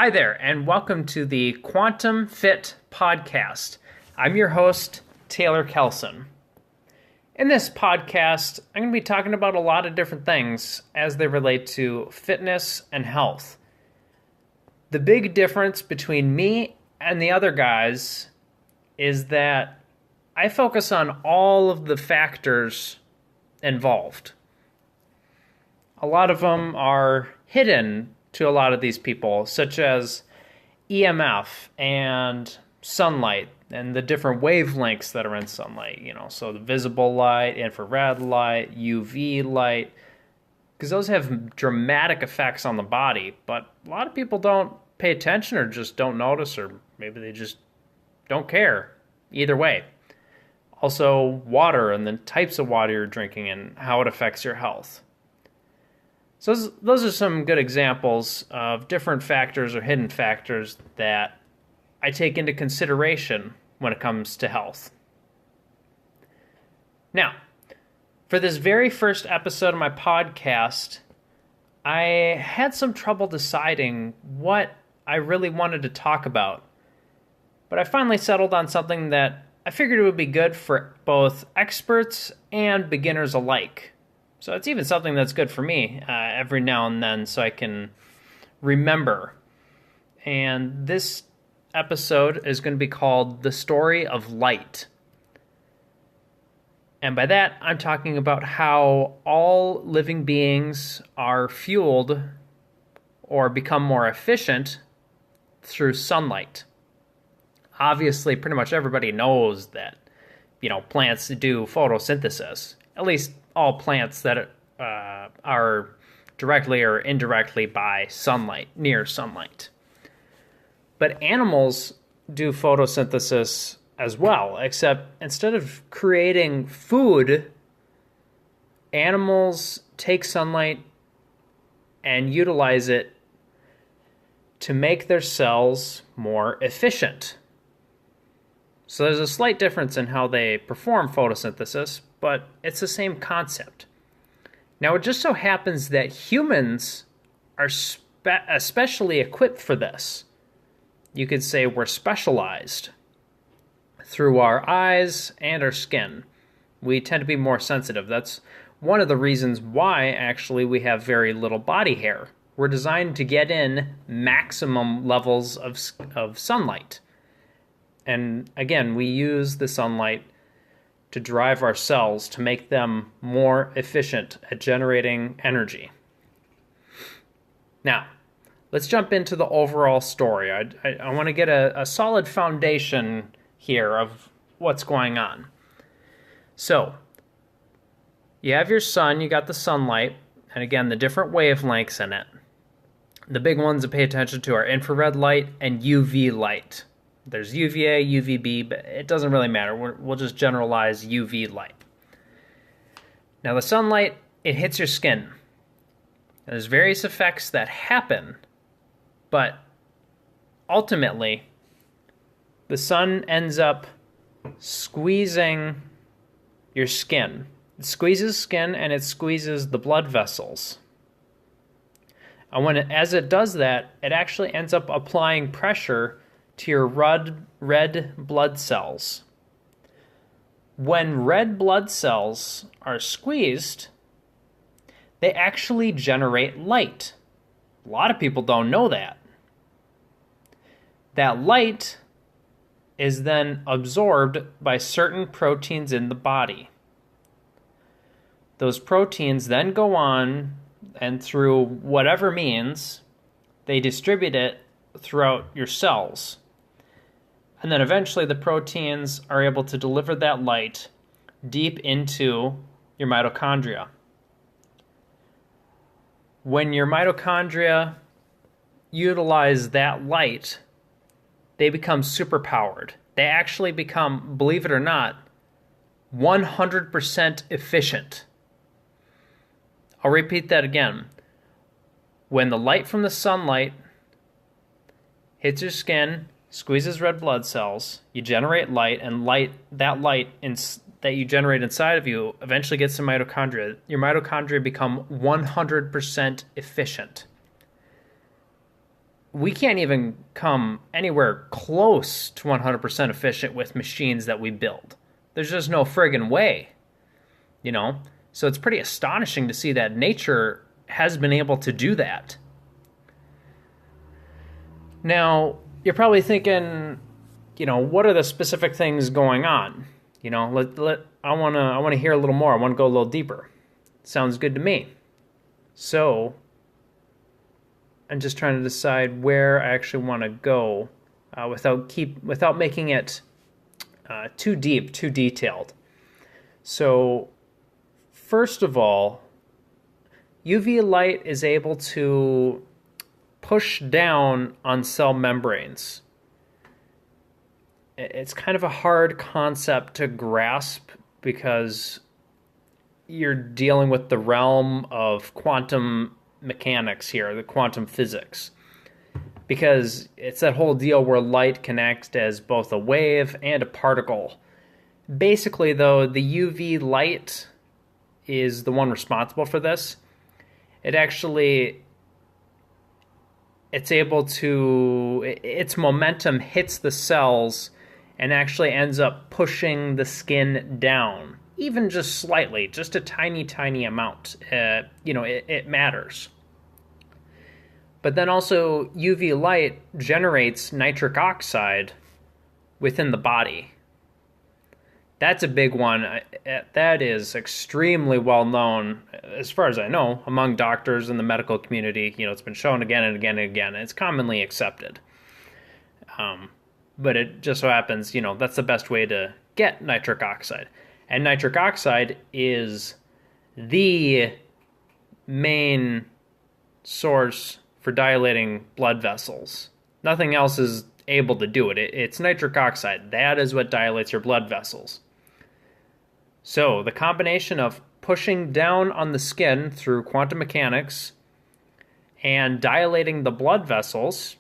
Hi there, and welcome to the Quantum Fit Podcast. I'm your host, Taylor Kelson. In this podcast, I'm going to be talking about a lot of different things as they relate to fitness and health. The big difference between me and the other guys is that I focus on all of the factors involved. A lot of them are hidden to a lot of these people, such as EMF and sunlight and the different wavelengths that are in sunlight, so the visible light, infrared light, UV light, because those have dramatic effects on the body, but a lot of people don't pay attention or just don't notice, or maybe they just don't care. Either way. Also, water and the types of water you're drinking and how it affects your health. So those are some good examples of different factors or hidden factors that I take into consideration when it comes to health. Now, for this very first episode of my podcast, I had some trouble deciding what I really wanted to talk about. But I finally settled on something that I figured it would be good for both experts and beginners alike. So it's even something that's good for me every now and then so I can remember. And this episode is going to be called The Story of Light. And by that, I'm talking about how all living beings are fueled or become more efficient through sunlight. Obviously, pretty much everybody knows that, plants do photosynthesis. At least all plants that are directly or indirectly by sunlight, near sunlight. But animals do photosynthesis as well, except instead of creating food, animals take sunlight and utilize it to make their cells more efficient. So there's a slight difference in how they perform photosynthesis, but it's the same concept. Now, it just so happens that humans are especially equipped for this. You could say we're specialized. Through our eyes and our skin, we tend to be more sensitive. That's one of the reasons why, actually, we have very little body hair. We're designed to get in maximum levels of sunlight. And again, we use the sunlight to drive our cells to make them more efficient at generating energy. Now, let's jump into the overall story. I want to get a solid foundation here of what's going on. So, you have your sun, you got the sunlight, and again, the different wavelengths in it. The big ones to pay attention to are infrared light and UV light. There's UVA, UVB, but it doesn't really matter. We'll just generalize UV light. Now, the sunlight, it hits your skin. There's various effects that happen, but ultimately, the sun ends up squeezing your skin. It squeezes skin and it squeezes the blood vessels. And as it does that, it actually ends up applying pressure to your red blood cells. When red blood cells are squeezed, they actually generate light. A lot of people don't know that. That light is then absorbed by certain proteins in the body. Those proteins then go on, and through whatever means, they distribute it throughout your cells. And then eventually the proteins are able to deliver that light deep into your mitochondria. When your mitochondria utilize that light, they become superpowered. They actually become, believe it or not, 100% efficient. I'll repeat that again. When the light from the sunlight hits your skin, squeezes red blood cells, you generate light, and that light that you generate inside of you eventually gets to mitochondria. Your mitochondria become 100% efficient. we can't even come anywhere close to 100% efficient with machines that we build. There's just no friggin' way, you know? So it's pretty astonishing to see that nature has been able to do that. Now, you're probably thinking, what are the specific things going on? I want to hear a little more. I want to go a little deeper. Sounds good to me. So, I'm just trying to decide where I actually want to go without making it too deep, too detailed. So, first of all, UV light is able to push down on cell membranes. It's kind of a hard concept to grasp because you're dealing with the realm of quantum mechanics here, the quantum physics. Because it's that whole deal where light can act as both a wave and a particle. Basically, though, the UV light is the one responsible for this. Its momentum hits the cells and actually ends up pushing the skin down, even just slightly, just a tiny, tiny amount. It matters. But then also UV light generates nitric oxide within the body. That's a big one. That is extremely well known, as far as I know, among doctors in the medical community. It's been shown again and again and again, and it's commonly accepted. But it just so happens, that's the best way to get nitric oxide. And nitric oxide is the main source for dilating blood vessels. Nothing else is able to do it. It's nitric oxide. That is what dilates your blood vessels. So the combination of pushing down on the skin through quantum mechanics and dilating the blood vessels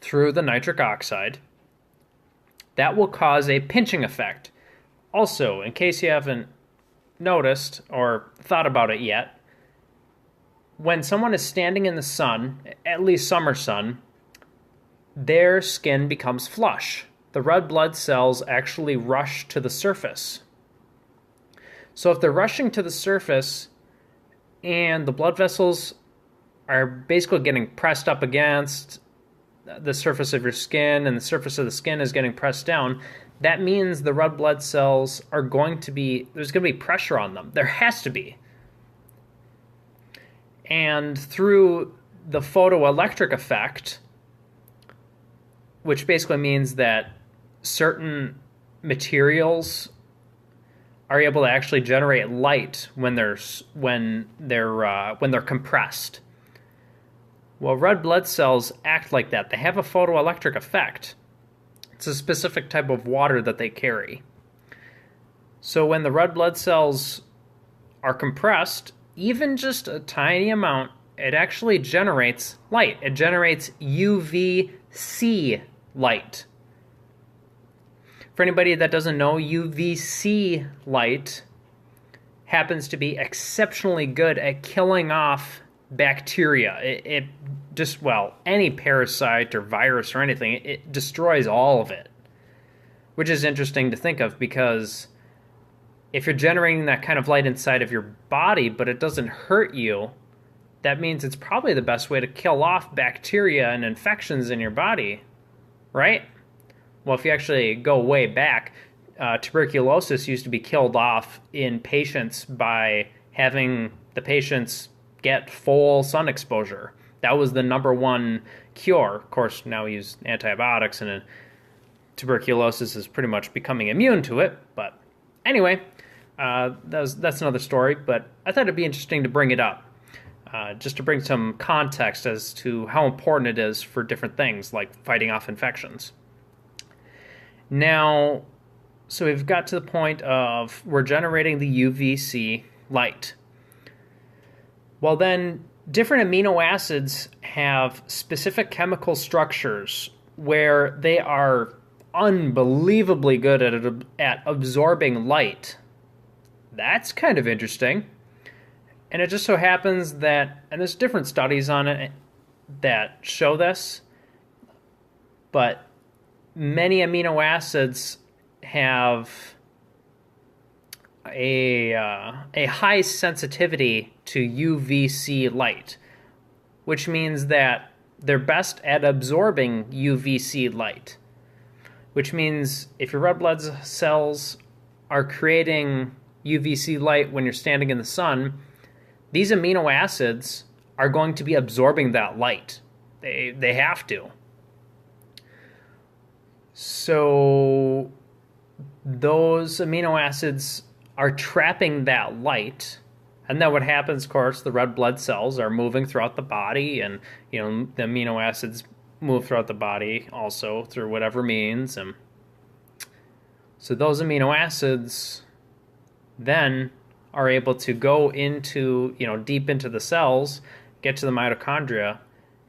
through the nitric oxide, that will cause a pinching effect. Also, in case you haven't noticed or thought about it yet, when someone is standing in the sun, at least summer sun, their skin becomes flush. The red blood cells actually rush to the surface. So if they're rushing to the surface and the blood vessels are basically getting pressed up against the surface of your skin and the surface of the skin is getting pressed down, that means the red blood cells there's going to be pressure on them. There has to be. And through the photoelectric effect, which basically means that certain materials are able to actually generate light when they're compressed. Well, red blood cells act like that. They have a photoelectric effect. It's a specific type of water that they carry. So when the red blood cells are compressed, even just a tiny amount, it actually generates light. It generates UVC light. For anybody that doesn't know, UVC light happens to be exceptionally good at killing off bacteria. Any parasite or virus or anything, it destroys all of it. Which is interesting to think of because if you're generating that kind of light inside of your body, but it doesn't hurt you, that means it's probably the best way to kill off bacteria and infections in your body, right? Well, if you actually go way back, tuberculosis used to be killed off in patients by having the patients get full sun exposure. That was the number one cure. Of course, now we use antibiotics, and tuberculosis is pretty much becoming immune to it. But anyway, that's another story. But I thought it'd be interesting to bring it up, just to bring some context as to how important it is for different things, like fighting off infections. Now, so we've got to the point of we're generating the UVC light. Well, then different amino acids have specific chemical structures where they are unbelievably good at absorbing light. That's kind of interesting. And it just so happens that, and there's different studies on it that show this, but many amino acids have a high sensitivity to UVC light, which means that they're best at absorbing UVC light, which means if your red blood cells are creating UVC light when you're standing in the sun, these amino acids are going to be absorbing that light. They have to. So those amino acids are trapping that light, and then what happens, of course, the red blood cells are moving throughout the body, and the amino acids move throughout the body also through whatever means, and so those amino acids then are able to go into, deep into the cells, get to the mitochondria,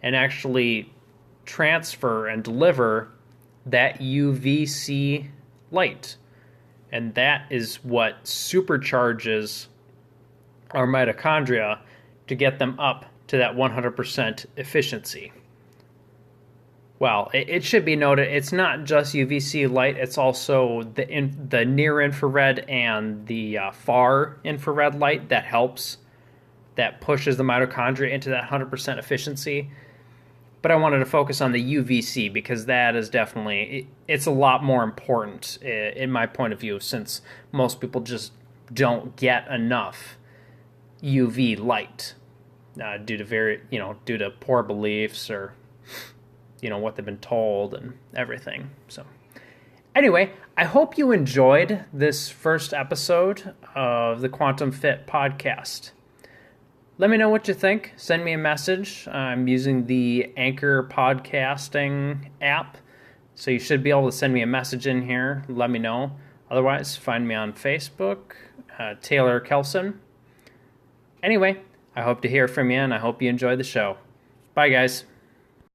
and actually transfer and deliver that UVC light. And that is what supercharges our mitochondria to get them up to that 100% efficiency. Well, it should be noted, it's not just UVC light, it's also the near infrared and the far infrared light that pushes the mitochondria into that 100% efficiency. But I wanted to focus on the UVC because that is definitely, it's a lot more important in my point of view, since most people just don't get enough UV light due to poor beliefs or what they've been told and everything. So anyway, I hope you enjoyed this first episode of the Quantum Fit podcast. Let me know what you think. Send me a message. I'm using the Anchor podcasting app, so you should be able to send me a message in here. Let me know. Otherwise, find me on Facebook, Taylor Kelson. Anyway, I hope to hear from you, and I hope you enjoy the show. Bye, guys.